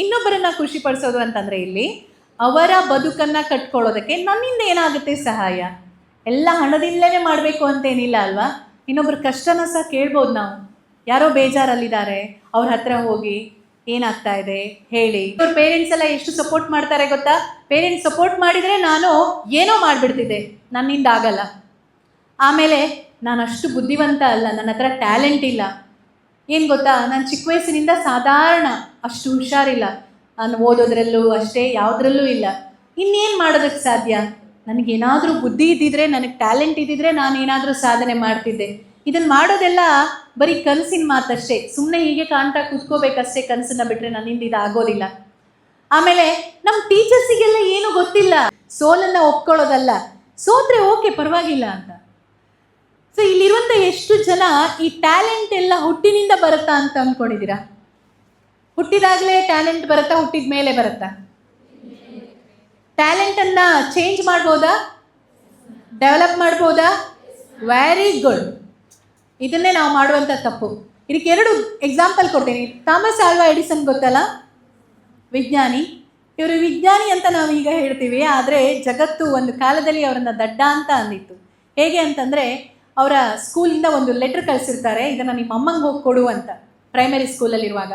ಇನ್ನೊಬ್ಬರನ್ನ ಖುಷಿ ಪಡಿಸೋದು ಅಂತಂದರೆ ಇಲ್ಲಿ ಅವರ ಬದುಕನ್ನು ಕಟ್ಕೊಳ್ಳೋದಕ್ಕೆ ನನ್ನಿಂದ ಏನಾಗುತ್ತೆ ಸಹಾಯ. ಎಲ್ಲ ಹಣದಿಂದಲೇ ಮಾಡಬೇಕು ಅಂತೇನಿಲ್ಲ ಅಲ್ವಾ. ಇನ್ನೊಬ್ರ ಕಷ್ಟನ ಸಹ ಕೇಳ್ಬೋದು ನಾವು. ಯಾರೋ ಬೇಜಾರಲ್ಲಿದ್ದಾರೆ, ಅವ್ರ ಹತ್ರ ಹೋಗಿ ಏನಾಗ್ತಾ ಇದೆ ಹೇಳಿ. ಅವ್ರ ಪೇರೆಂಟ್ಸ್ ಎಲ್ಲ ಎಷ್ಟು ಸಪೋರ್ಟ್ ಮಾಡ್ತಾರೆ ಗೊತ್ತಾ. ಪೇರೆಂಟ್ಸ್ ಸಪೋರ್ಟ್ ಮಾಡಿದರೆ ನಾನು ಏನೋ ಮಾಡಿಬಿಡ್ತಿದ್ದೆ, ನನ್ನಿಂದ ಆಗಲ್ಲ. ಆಮೇಲೆ ನಾನು ಅಷ್ಟು ಬುದ್ಧಿವಂತ ಅಲ್ಲ, ನನ್ನ ಹತ್ರ ಟ್ಯಾಲೆಂಟ್ ಇಲ್ಲ. ಏನು ಗೊತ್ತಾ, ನಾನು ಚಿಕ್ಕ ವಯಸ್ಸಿನಿಂದ ಸಾಧಾರಣ, ಅಷ್ಟು ಹುಷಾರಿಲ್ಲ. ನಾನು ಓದೋದ್ರಲ್ಲೂ ಅಷ್ಟೇ, ಯಾವುದ್ರಲ್ಲೂ ಇಲ್ಲ. ಇನ್ನೇನು ಮಾಡೋದಕ್ಕೆ ಸಾಧ್ಯ. ನನಗೇನಾದರೂ ಬುದ್ಧಿ ಇದ್ದಿದ್ರೆ, ನನಗೆ ಟ್ಯಾಲೆಂಟ್ ಇದ್ದಿದ್ರೆ ನಾನು ಏನಾದರೂ ಸಾಧನೆ ಮಾಡ್ತಿದ್ದೆ. ಇದನ್ನು ಮಾಡೋದೆಲ್ಲ ಬರೀ ಕನಸಿನ ಮಾತಷ್ಟೇ. ಸುಮ್ಮನೆ ಹೀಗೆ ಕಾಣ್ತಾ ಕೂತ್ಕೋಬೇಕಷ್ಟೇ ಕನಸನ್ನ ಬಿಟ್ಟರೆ ನನ್ನಿಂದ ಇದು ಆಗೋದಿಲ್ಲ. ಆಮೇಲೆ ನಮ್ಮ ಟೀಚರ್ಸಿಗೆಲ್ಲ ಏನು ಗೊತ್ತಿಲ್ಲ, ಸೋಲನ್ನು ಒಪ್ಕೊಳ್ಳೋದಲ್ಲ. ಸೋತ್ರೆ ಓಕೆ, ಪರವಾಗಿಲ್ಲ ಅಂತ. ಸೊ ಇಲ್ಲಿರುವಂಥ ಎಷ್ಟು ಜನ ಈ ಟ್ಯಾಲೆಂಟ್ ಎಲ್ಲ ಹುಟ್ಟಿನಿಂದ ಬರುತ್ತಾ ಅಂತ ಅಂದ್ಕೊಂಡಿದ್ದೀರಾ? ಹುಟ್ಟಿದಾಗಲೇ ಟ್ಯಾಲೆಂಟ್ ಬರುತ್ತಾ, ಹುಟ್ಟಿದ ಮೇಲೆ ಬರುತ್ತಾ? ಟ್ಯಾಲೆಂಟನ್ನು ಚೇಂಜ್ ಮಾಡ್ಬೋದಾ, ಡೆವಲಪ್ ಮಾಡ್ಬೋದಾ? Very good. ಇದನ್ನೇ ನಾವು ಮಾಡುವಂಥ ತಪ್ಪು. ಇದಕ್ಕೆ 2 ಎಕ್ಸಾಂಪಲ್ ಕೊಡ್ತೀನಿ. ಥಾಮಸ್ ಆಲ್ವಾ ಎಡಿಸನ್ ಗೊತ್ತಲ್ಲ, ವಿಜ್ಞಾನಿ. ಇವರು ವಿಜ್ಞಾನಿ ಅಂತ ನಾವು ಈಗ ಹೇಳ್ತೀವಿ, ಆದರೆ ಜಗತ್ತು ಒಂದು ಕಾಲದಲ್ಲಿ ಅವರನ್ನು ದಡ್ಡ ಅಂತ ಅಂದಿತ್ತು. ಹೇಗೆ ಅಂತಂದರೆ, ಅವರ ಸ್ಕೂಲಿಂದ ಒಂದು ಲೆಟ್ರ್ ಕಳಿಸಿರ್ತಾರೆ, ಇದನ್ನು ನಿಮ್ಮ ಅಮ್ಮಂಗೆ ಹೋಗಿ ಕೊಡು ಅಂತ. ಪ್ರೈಮರಿ ಸ್ಕೂಲಲ್ಲಿರುವಾಗ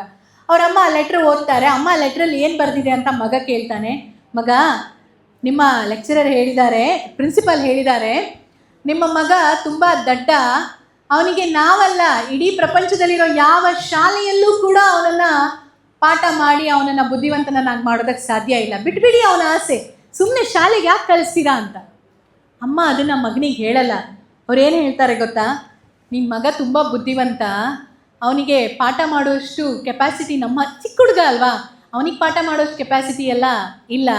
ಅವರಮ್ಮ ಆ ಲೆಟ್ರ್ ಓದ್ತಾರೆ. ಅಮ್ಮ ಲೆಟ್ರಲ್ಲಿ ಏನು ಬರೆದಿದೆ ಅಂತ ಮಗ ಕೇಳ್ತಾನೆ. ಮಗ, ನಿಮ್ಮ ಲೆಕ್ಚರರ್ ಹೇಳಿದ್ದಾರೆ, ಪ್ರಿನ್ಸಿಪಲ್ ಹೇಳಿದ್ದಾರೆ, ನಿಮ್ಮ ಮಗ ತುಂಬ ದಡ್ಡ, ಅವನಿಗೆ ನಾವಲ್ಲ ಇಡೀ ಪ್ರಪಂಚದಲ್ಲಿರೋ ಯಾವ ಶಾಲೆಯಲ್ಲೂ ಕೂಡ ಅವನನ್ನು ಪಾಠ ಮಾಡಿ ಅವನನ್ನು ಬುದ್ಧಿವಂತನನ್ನಾಗಿ ಮಾಡೋದಕ್ಕೆ ಸಾಧ್ಯ ಇಲ್ಲ. ಬಿಟ್ಬಿಡಿ ಅವನ ಆಸೆ, ಸುಮ್ಮನೆ ಶಾಲೆಗೆ ಯಾಕೆ ಕಳಿಸ್ತೀರಾ ಅಂತ. ಅಮ್ಮ ಅದನ್ನು ಮಗನಿಗೆ ಹೇಳಲ್ಲ. ಅವ್ರೇನು ಹೇಳ್ತಾರೆ ಗೊತ್ತಾ, ನಿಮ್ಮ ಮಗ ತುಂಬ ಬುದ್ಧಿವಂತ, ಅವನಿಗೆ ಪಾಠ ಮಾಡುವಷ್ಟು ಕೆಪಾಸಿಟಿ, ನಮ್ಮ ಚಿಕ್ಕ ಹುಡುಗ ಅಲ್ವಾ, ಅವನಿಗೆ ಪಾಠ ಮಾಡೋಷ್ಟು ಕೆಪಾಸಿಟಿ ಎಲ್ಲ ಇಲ್ಲ.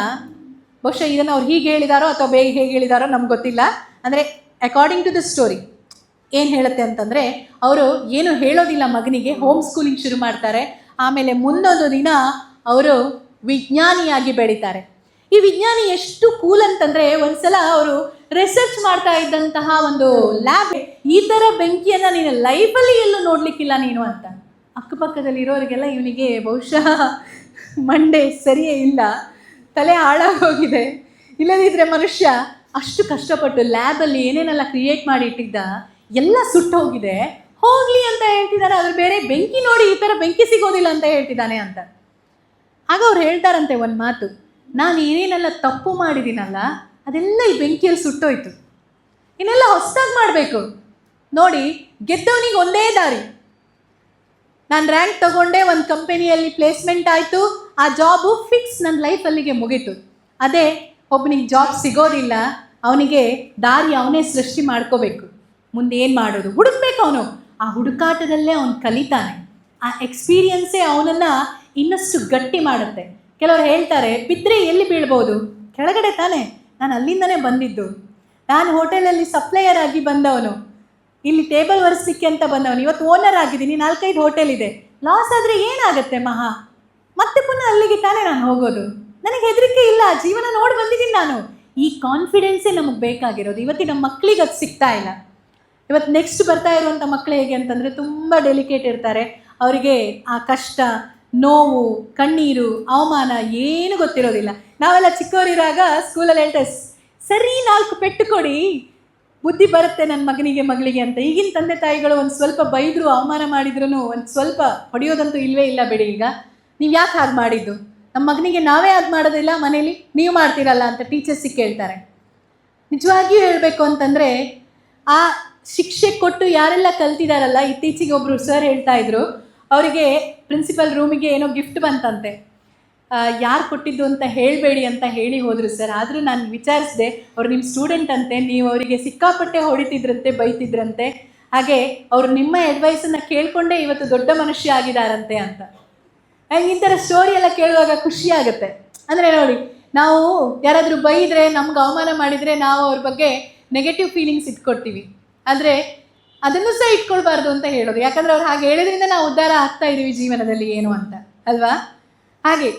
ಬಹುಶಃ ಇದನ್ನು ಅವ್ರು ಹೀಗೆ ಹೇಳಿದಾರೋ ಅಥವಾ ಬೇಗ ಹೇಗೆ ಹೇಳಿದಾರೋ ನಮ್ಗೆ ಗೊತ್ತಿಲ್ಲ. ಅಂದರೆ ಅಕಾರ್ಡಿಂಗ್ ಟು ದ ಸ್ಟೋರಿ ಏನು ಹೇಳುತ್ತೆ ಅಂತಂದರೆ, ಅವರು ಏನು ಹೇಳೋದಿಲ್ಲ ಮಗನಿಗೆ, ಹೋಮ್ ಸ್ಕೂಲಿಂಗ್ ಶುರು ಮಾಡ್ತಾರೆ. ಆಮೇಲೆ ಮುಂದೊಂದು ದಿನ ಅವರು ವಿಜ್ಞಾನಿಯಾಗಿ ಬೆಳೀತಾರೆ. ಈ ವಿಜ್ಞಾನಿ ಎಷ್ಟು ಕೂಲ್ ಅಂತಂದರೆ, ಒಂದು ಸಲ ಅವರು ರಿಸರ್ಚ್ ಮಾಡ್ತಾ ಇದ್ದಂತಹ ಒಂದು ಲ್ಯಾಬ್, ಈ ಥರ ಬೆಂಕಿಯನ್ನು ನೀನು ಲೈಫಲ್ಲಿ ಎಲ್ಲೂ ನೋಡಲಿಕ್ಕಿಲ್ಲ ನೀನು ಅಂತ. ಅಕ್ಕಪಕ್ಕದಲ್ಲಿರೋರಿಗೆಲ್ಲ ಇವನಿಗೆ ಬಹುಶಃ ಮಂಡೆ ಸರಿಯೇ ಇಲ್ಲ, ತಲೆ ಹಾಳಾಗೋಗಿದೆ, ಇಲ್ಲದಿದ್ದರೆ ಮನುಷ್ಯ ಅಷ್ಟು ಕಷ್ಟಪಟ್ಟು ಲ್ಯಾಬಲ್ಲಿ ಏನೇನೆಲ್ಲ ಕ್ರಿಯೇಟ್ ಮಾಡಿ ಇಟ್ಟಿದ್ದ ಎಲ್ಲ ಸುಟ್ಟೋಗಿದೆ, ಹೋಗಲಿ ಅಂತ ಹೇಳ್ತಿದ್ದಾರೆ. ಅದ್ರ ಬೇರೆ ಬೆಂಕಿ ನೋಡಿ ಈ ಥರ ಬೆಂಕಿ ಸಿಗೋದಿಲ್ಲ ಅಂತ ಹೇಳ್ತಿದ್ದಾನೆ ಅಂತ. ಆಗ ಅವ್ರು ಹೇಳ್ತಾರಂತೆ ಒಂದು ಮಾತು, ನಾನು ಏನೇನೆಲ್ಲ ತಪ್ಪು ಮಾಡಿದ್ದೀನಲ್ಲ ಅದೆಲ್ಲ ಈ ಬೆಂಕಿಯಲ್ಲಿ ಸುಟ್ಟೋಯ್ತು, ಇನ್ನೆಲ್ಲ ಹೊಸದಾಗಿ ಮಾಡಬೇಕು. ನೋಡಿ, ಗೆದ್ದವನಿಗೆ ಒಂದೇ ದಾರಿ, ನಾನು ರ್ಯಾಂಕ್ ತಗೊಂಡೆ, ಒಂದು ಕಂಪನಿಯಲ್ಲಿ ಪ್ಲೇಸ್ಮೆಂಟ್ ಆಯಿತು, ಆ ಜಾಬು ಫಿಕ್ಸ್, ನನ್ನ ಲೈಫ್ ಅಲ್ಲಿಗೆ ಮುಗೀತು. ಅದೇ ಒಬ್ಬನಿಗೆ ಜಾಬ್ ಸಿಗೋದಿಲ್ಲ, ಅವನಿಗೆ ದಾರಿ ಅವನೇ ಸೃಷ್ಟಿ ಮಾಡ್ಕೋಬೇಕು. ಮುಂದೆ ಏನು ಮಾಡೋದು ಹುಡುಕ್ಬೇಕು ಅವನು. ಆ ಹುಡುಕಾಟದಲ್ಲೇ ಅವನು ಕಲಿತಾನೆ. ಆ ಎಕ್ಸ್ಪೀರಿಯನ್ಸೇ ಅವನನ್ನು ಇನ್ನಷ್ಟು ಗಟ್ಟಿ ಮಾಡುತ್ತೆ. ಕೆಲವರು ಹೇಳ್ತಾರೆ, ಬಿದ್ದರೆ ಎಲ್ಲಿ ಬೀಳ್ಬೋದು, ಕೆಳಗಡೆ ತಾನೆ, ನಾನು ಅಲ್ಲಿಂದನೇ ಬಂದಿದ್ದು, ನಾನು ಹೋಟೆಲಲ್ಲಿ ಸಪ್ಲೈಯರ್ ಆಗಿ ಬಂದವನು, ಇಲ್ಲಿ ಟೇಬಲ್ ಒರೆಸ್ಲಿಕ್ಕೆ ಅಂತ ಬಂದವನು, ಇವತ್ತು ಓನರ್ ಆಗಿದ್ದೀನಿ, 4-5 ಹೋಟೆಲ್ ಇದೆ. ಲಾಸ್ ಆದರೆ ಏನಾಗುತ್ತೆ ಮಹಾ, ಮತ್ತೆ ಪುನಃ ಅಲ್ಲಿಗೆ ತಾನೇ ನಾನು ಹೋಗೋದು, ನನಗೆ ಹೆದರಿಕೆ ಇಲ್ಲ, ಜೀವನ ನೋಡಿ ಬಂದಿದ್ದೀನಿ ನಾನು. ಈ ಕಾನ್ಫಿಡೆನ್ಸೇ ನಮಗೆ ಬೇಕಾಗಿರೋದು. ಇವತ್ತು ನಮ್ಮ ಮಕ್ಕಳಿಗೆ ಅದು ಸಿಗ್ತಾ ಇಲ್ಲ. ಇವತ್ತು ನೆಕ್ಸ್ಟ್ ಬರ್ತಾ ಇರುವಂಥ ಮಕ್ಕಳು ಹೇಗೆ ಅಂತಂದರೆ, ತುಂಬ ಡೆಲಿಕೇಟ್ ಇರ್ತಾರೆ. ಅವರಿಗೆ ಆ ಕಷ್ಟ, ನೋವು, ಕಣ್ಣೀರು, ಅವಮಾನ ಏನು ಗೊತ್ತಿರೋದಿಲ್ಲ. ನಾವೆಲ್ಲ ಚಿಕ್ಕವರಿರಾಗ ಸ್ಕೂಲಲ್ಲಿ ಹೇಳ್ತೇವೆ, ಸರಿ 4 ಪೆಟ್ಟು ಕೊಡಿ, ಬುದ್ಧಿ ಬರುತ್ತೆ ನನ್ನ ಮಗನಿಗೆ ಮಗಳಿಗೆ ಅಂತ. ಈಗಿನ ತಂದೆ ತಾಯಿಗಳು ಒಂದು ಸ್ವಲ್ಪ ಬೈದರು, ಅವಮಾನ ಮಾಡಿದ್ರು ಒಂದು ಸ್ವಲ್ಪ ಹೊಡೆಯೋದಂತೂ ಇಲ್ಲವೇ ಇಲ್ಲ ಬಿಡಿ. ಈಗ ನೀವು ಯಾಕೆ ಹಾಗೆ ಮಾಡಿದ್ದು, ನಮ್ಮ ಮಗನಿಗೆ ನಾವೇ ಅದು ಮಾಡೋದಿಲ್ಲ, ಮನೇಲಿ ನೀವು ಮಾಡ್ತೀರಲ್ಲ ಅಂತ ಟೀಚರ್ಸಿಗೆ ಕೇಳ್ತಾರೆ. ನಿಜವಾಗಿಯೂ ಹೇಳಬೇಕು ಅಂತಂದರೆ, ಆ ಶಿಕ್ಷೆ ಕೊಟ್ಟು ಯಾರೆಲ್ಲ ಕಲ್ತಿದಾರಲ್ಲ, ಇತ್ತೀಚೆಗೆ ಒಬ್ಬರು ಸರ್ ಹೇಳ್ತಾ ಇದ್ರು, ಅವರಿಗೆ ಪ್ರಿನ್ಸಿಪಲ್ ರೂಮಿಗೆ ಏನೋ ಗಿಫ್ಟ್ ಬಂತಂತೆ. ಯಾರು ಕೊಟ್ಟಿದ್ದು ಅಂತ ಹೇಳಬೇಡಿ ಅಂತ ಹೇಳಿ ಹೋದರು ಸರ್. ಆದರೂ ನಾನು ವಿಚಾರಿಸಿದೆ, ಅವ್ರು ನಿಮ್ಮ ಸ್ಟೂಡೆಂಟ್ ಅಂತೆ, ನೀವು ಅವರಿಗೆ ಸಿಕ್ಕಾಪಟ್ಟೆ ಹೊಡಿತಿದ್ರಂತೆ, ಬೈತಿದ್ರಂತೆ, ಹಾಗೆ ಅವರು ನಿಮ್ಮ ಅಡ್ವೈಸನ್ನು ಕೇಳಿಕೊಂಡೇ ಇವತ್ತು ದೊಡ್ಡ ಮನುಷ್ಯ ಆಗಿದ್ದಾರಂತೆ ಅಂತ. ನಂಗೆ ಈ ಥರ ಸ್ಟೋರಿ ಎಲ್ಲ ಕೇಳುವಾಗ ಖುಷಿ ಆಗುತ್ತೆ. ಅಂದರೆ ನೋಡಿ, ನಾವು ಯಾರಾದರೂ ಬೈದರೆ, ನಮ್ಗೆ ಅವಮಾನ ಮಾಡಿದರೆ ನಾವು ಅವ್ರ ಬಗ್ಗೆ ನೆಗೆಟಿವ್ ಫೀಲಿಂಗ್ಸ್ ಇಟ್ಕೊಡ್ತೀವಿ. ಆದರೆ ಅದನ್ನು ಸಹ ಇಟ್ಕೊಳ್ಬಾರ್ದು ಅಂತ ಹೇಳೋದು. ಯಾಕಂದರೆ ಅವ್ರು ಹಾಗೆ ಹೇಳೋದ್ರಿಂದ ನಾವು ಉದ್ಧಾರ ಆಗ್ತಾ ಇದ್ದೀವಿ ಜೀವನದಲ್ಲಿ ಏನು ಅಂತ ಅಲ್ವಾ. ಹಾಗೆ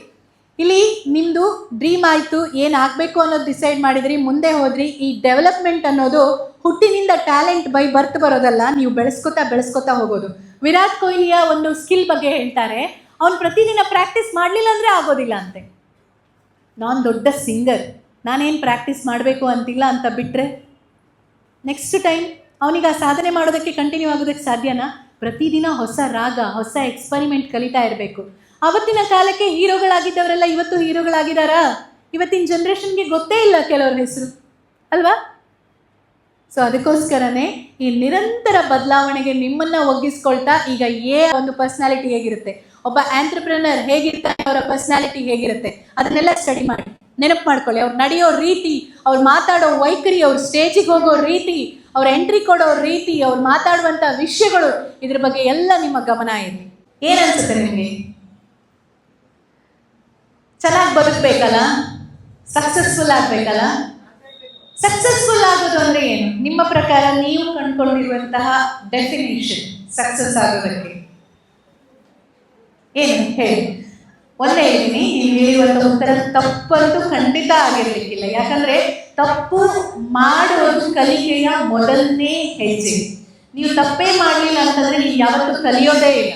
ಇಲ್ಲಿ ನಿಮ್ಮದು ಡ್ರೀಮ್ ಆಯಿತು, ಏನಾಗಬೇಕು ಅನ್ನೋದು ಡಿಸೈಡ್ ಮಾಡಿದ್ರಿ, ಮುಂದೆ ಹೋದ್ರಿ. ಈ ಡೆವಲಪ್ಮೆಂಟ್ ಅನ್ನೋದು ಹುಟ್ಟಿನಿಂದ ಟ್ಯಾಲೆಂಟ್ ಬೈ ಬರ್ತ್ ಬರೋದಲ್ಲ, ನೀವು ಬೆಳೆಸ್ಕೊತಾ ಹೋಗೋದು. ವಿರಾಟ್ ಕೊಹ್ಲಿಯ ಒಂದು ಸ್ಕಿಲ್ ಬಗ್ಗೆ ಹೇಳ್ತಾರೆ. ಅವ್ನು ಪ್ರತಿದಿನ ಪ್ರಾಕ್ಟೀಸ್ ಮಾಡಲಿಲ್ಲ ಅಂದರೆ ಆಗೋದಿಲ್ಲ ಅಂತೆ. ನಾನು ದೊಡ್ಡ ಸಿಂಗರ್, ನಾನೇನು ಪ್ರಾಕ್ಟೀಸ್ ಮಾಡಬೇಕು ಅಂತಿಲ್ಲ ಅಂತ ಬಿಟ್ಟರೆ ನೆಕ್ಸ್ಟ್ ಟೈಮ್ ಅವನಿಗೆ ಆ ಸಾಧನೆ ಮಾಡೋದಕ್ಕೆ ಕಂಟಿನ್ಯೂ ಆಗೋದಕ್ಕೆ ಸಾಧ್ಯನಾ? ಪ್ರತಿದಿನ ಹೊಸ ರಾಗ, ಹೊಸ ಎಕ್ಸ್ಪರಿಮೆಂಟ್ ಕಲಿತಾ ಇರಬೇಕು. ಆವತ್ತಿನ ಕಾಲಕ್ಕೆ ಹೀರೋಗಳಾಗಿದ್ದವರೆಲ್ಲ ಇವತ್ತು ಹೀರೋಗಳಾಗಿದ್ದಾರಾ? ಇವತ್ತಿನ ಜನ್ರೇಷನ್ಗೆ ಗೊತ್ತೇ ಇಲ್ಲ ಕೆಲವ್ರ ಹೆಸರು ಅಲ್ವಾ? ಸೊ ಅದಕ್ಕೋಸ್ಕರನೇ ಈ ನಿರಂತರ ಬದಲಾವಣೆಗೆ ನಿಮ್ಮನ್ನು ಒಗ್ಗಿಸ್ಕೊಳ್ತಾ, ಈಗ ಒಂದು ಪರ್ಸ್ನಾಲಿಟಿ ಹೇಗಿರುತ್ತೆ, ಒಬ್ಬ ಆಂಟ್ರಪ್ರಿನರ್ ಹೇಗಿರ್ತಾನೆ, ಅವರ ಪರ್ಸ್ನಾಲಿಟಿ ಹೇಗಿರುತ್ತೆ, ಅದನ್ನೆಲ್ಲ ಸ್ಟಡಿ ಮಾಡಿ ನೆನಪು ಮಾಡ್ಕೊಳ್ಳಿ. ಅವ್ರು ನಡೆಯೋ ರೀತಿ, ಅವ್ರು ಮಾತಾಡೋ ವೈಖರಿ, ಅವ್ರು ಸ್ಟೇಜಿಗೆ ಹೋಗೋ ರೀತಿ, ಅವ್ರ ಎಂಟ್ರಿ ಕೊಡೋ ರೀತಿ, ಅವ್ರು ಮಾತಾಡುವಂಥ ವಿಷಯಗಳು, ಇದ್ರ ಬಗ್ಗೆ ಎಲ್ಲ ನಿಮ್ಮ ಗಮನ ಇರಲಿ. ಏನನ್ಸುತ್ತೆ ನಿಮಗೆ? ಚೆನ್ನಾಗಿ ಬದುಕಬೇಕಲ್ಲ, ಸಕ್ಸಸ್ಫುಲ್ ಆಗಬೇಕಲ್ಲ. ಸಕ್ಸಸ್ಫುಲ್ ಆಗೋದು ಅಂದರೆ ಏನು? ನಿಮ್ಮ ಪ್ರಕಾರ ನೀವು ಕಂಡುಕೊಂಡಿರುವಂತಹ ಡೆಫಿನೇಷನ್ ಸಕ್ಸಸ್ ಆಗೋದಕ್ಕೆ ಏನು ಹೇಳಿ? ಒಂದೇ ಹೇಳ್ತೀನಿ, ನೀವು ಹೇಳಿರುವಂಥ ಉತ್ತರ ತಪ್ಪಂತೂ ಖಂಡಿತ ಆಗಿರ್ಲಿಕ್ಕಿಲ್ಲ. ಯಾಕಂದ್ರೆ ತಪ್ಪು ಮಾಡುವುದು ಕಲಿಕೆಯ ಮೊದಲನೇ ಹೆಜ್ಜೆ. ನೀವು ತಪ್ಪೇ ಮಾಡಲಿಲ್ಲ ಅಂತಂದ್ರೆ ನೀವು ಯಾವತ್ತೂ ಕಲಿಯೋದೇ ಇಲ್ಲ.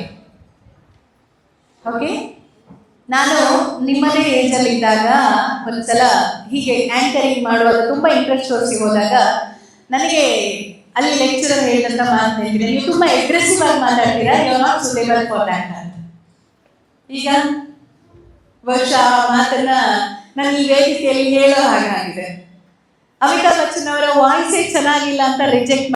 ಓಕೆ, ನಾನು ನಿಮ್ಮದೇ ಏಜಲ್ಲಿ ಇದ್ದಾಗ ಒಂದ್ಸಲ ಹೀಗೆ ಆ್ಯಂಕರಿಂಗ್ ಮಾಡುವಾಗ ತುಂಬ ಇಂಟ್ರೆಸ್ಟ್ ತೋರಿಸಿ ಹೋದಾಗ ನನಗೆ ಅಲ್ಲಿ ಲೆಕ್ಚರರ್ ಹೇಳಿದಂಥ ಮಾತು ಹೇಳ್ತೀನಿ, ನೀವು ತುಂಬ ಅಗ್ರೆಸಿವ್ ಆಗಿ ಮಾತಾಡ್ತೀರಾ, you are not suitable for that ಅಂತ. ಈಗ ವರ್ಷ ಮಾತನ್ನ ನಾನು ಈ ವೇದಿಕೆಯಲ್ಲಿ ಹೇಳೋ ಹಾಗಾಗಿದೆ. ಅಮಿತಾಬ್ ಬಚ್ಚನ್ ಅವರ ವಾಯ್ಸೇ ಚೆನ್ನಾಗಿಲ್ಲ ಅಂತ ರಿಜೆಕ್ಟ್